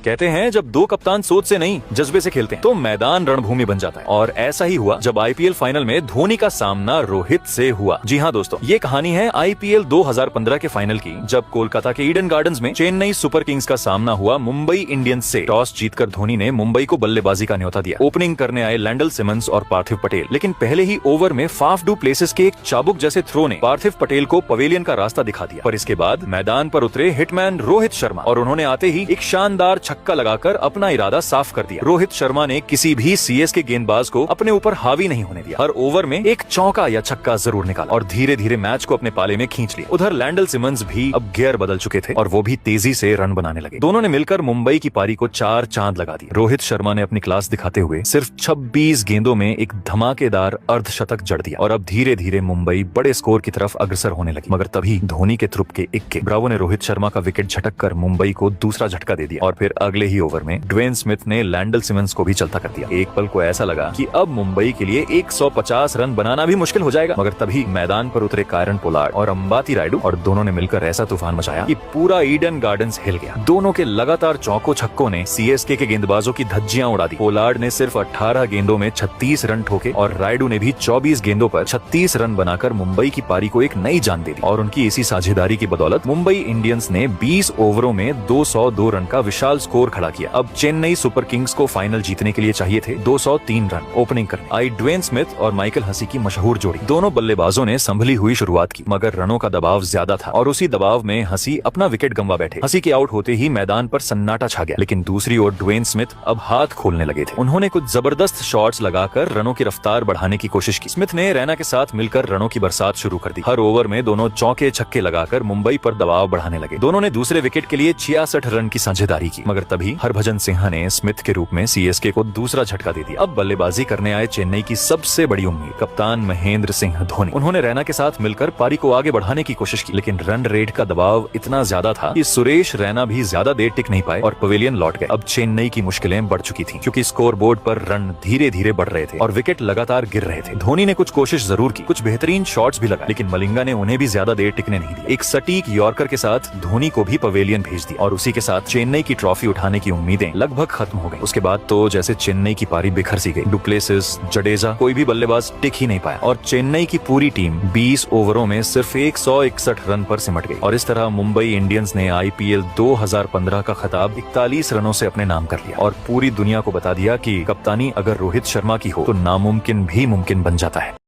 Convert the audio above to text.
कहते हैं जब दो कप्तान सोच से नहीं जज्बे से खेलते हैं तो मैदान रणभूमि बन जाता है, और ऐसा ही हुआ जब आईपीएल फाइनल में धोनी का सामना रोहित से हुआ। जी हाँ दोस्तों, ये कहानी है आईपीएल 2015 के फाइनल की, जब कोलकाता के ईडन गार्डन्स में चेन्नई सुपर किंग्स का सामना हुआ मुंबई इंडियंस से। टॉस जीतकर धोनी ने मुंबई को बल्लेबाजी का न्योता दिया। ओपनिंग करने आए लैंडल सिमंस और पार्थिव पटेल, लेकिन पहले ही ओवर में फाफ डू प्लेसेस के एक चाबुक जैसे थ्रो ने पार्थिव पटेल को पवेलियन का रास्ता दिखा दिया। पर इसके बाद मैदान पर उतरे हिटमैन रोहित शर्मा, और उन्होंने आते ही एक शानदार छक्का लगाकर अपना इरादा साफ कर दिया। रोहित शर्मा ने किसी भी सीएसके गेंदबाज को अपने ऊपर हावी नहीं होने दिया। हर ओवर में एक चौका या छक्का जरूर निकाला और धीरे धीरे मैच को अपने पाले में खींच लिया। उधर लैंडल सिमंस भी अब गियर बदल चुके थे और वो भी तेजी से रन बनाने लगे। दोनों ने मिलकर मुंबई की पारी को 4 चांद लगा दिए। रोहित शर्मा ने अपनी क्लास दिखाते हुए सिर्फ 26 गेंदों में एक धमाकेदार अर्धशतक जड़ दिया, और अब धीरे धीरे मुंबई बड़े स्कोर की तरफ अग्रसर होने लगी। मगर तभी धोनी के थ्रुप के इक्के, ब्रावो ने रोहित शर्मा का विकेट झटक कर मुंबई को दूसरा झटका दे दिया, और फिर अगले ही ओवर में ड्वेन स्मिथ ने लैंडल सिमंस को भी चलता कर दिया। एक पल को ऐसा लगा कि अब मुंबई के लिए 150 रन बनाना भी मुश्किल हो जाएगा। मगर तभी मैदान पर उतरे कायरन पोलार्ड और अंबाती रायडू, और दोनों ने मिलकर ऐसा तूफान मचाया कि पूरा ईडन गार्डन्स हिल गया। दोनों के लगातार चौकों छक्कों ने सीएसके के गेंदबाजों की धज्जियां उड़ा दी। पोलार्ड ने सिर्फ 18 गेंदों में 36 रन ठोके और रायडू ने भी 24 गेंदों पर 36 रन बनाकर मुंबई की पारी को एक नई जान दे दी। और उनकी इसी साझेदारी की बदौलत मुंबई इंडियंस ने 20 ओवरों में 202 रन का विशाल स्कोर खड़ा किया। अब चेन्नई सुपर किंग्स को फाइनल जीतने के लिए चाहिए थे 203 रन। ओपनिंग करने आई ड्वेन स्मिथ और माइकल हसी की मशहूर जोड़ी। दोनों बल्लेबाजों ने संभली हुई शुरुआत की, मगर रनों का दबाव ज्यादा था और उसी दबाव में हसी अपना विकेट गंवा बैठे। हसी के आउट होते ही मैदान पर सन्नाटा छा गया, लेकिन दूसरी ओर ड्वेन स्मिथ अब हाथ खोलने लगे थे। उन्होंने कुछ जबरदस्त शॉट्स लगाकर रनों की रफ्तार बढ़ाने की कोशिश की। स्मिथ ने रैना के साथ मिलकर रनों की बरसात शुरू कर दी। हर ओवर में दोनों चौके छक्के लगाकर मुंबई पर दबाव बढ़ाने लगे। दोनों ने दूसरे विकेट के लिए 66 रन की साझेदारी की, मगर तभी हरभजन सिंह ने स्मिथ के रूप में सीएसके को दूसरा झटका दे दिया। अब बल्लेबाजी करने आए चेन्नई की सबसे बड़ी उम्मीद कप्तान महेंद्र सिंह धोनी। उन्होंने रैना के साथ मिलकर पारी को आगे बढ़ाने की कोशिश की, लेकिन रन रेट का दबाव इतना ज्यादा था कि सुरेश रैना भी ज्यादा देर टिक नहीं पाए और पवेलियन लौट गए। अब चेन्नई की मुश्किलें बढ़ चुकी थी, क्योंकि स्कोर बोर्ड पर रन धीरे धीरे बढ़ रहे थे और विकेट लगातार गिर रहे थे। धोनी ने कुछ कोशिश जरूर की, कुछ बेहतरीन शॉट्स भी लगाए, लेकिन मलिंगा ने उन्हें भी ज्यादा देर टिकने नहीं दी। एक सटीक यॉर्कर के साथ धोनी को भी पवेलियन भेज दी, और उसी के साथ चेन्नई की ट्रॉफी उठाने की उम्मीदें लगभग खत्म हो गई। उसके बाद तो जैसे चेन्नई की पारी बिखर सी गई। डुप्लेसिस, जडेजा, कोई भी बल्लेबाज टिक ही नहीं पाया, और चेन्नई की पूरी टीम 20 ओवरों में सिर्फ 161 रन पर सिमट गई। और इस तरह मुंबई इंडियंस ने आईपीएल 2015 का खिताब 41 रनों से अपने नाम कर लिया, और पूरी दुनिया को बता दिया कि कप्तानी अगर रोहित शर्मा की हो तो नामुमकिन भी मुमकिन बन जाता है।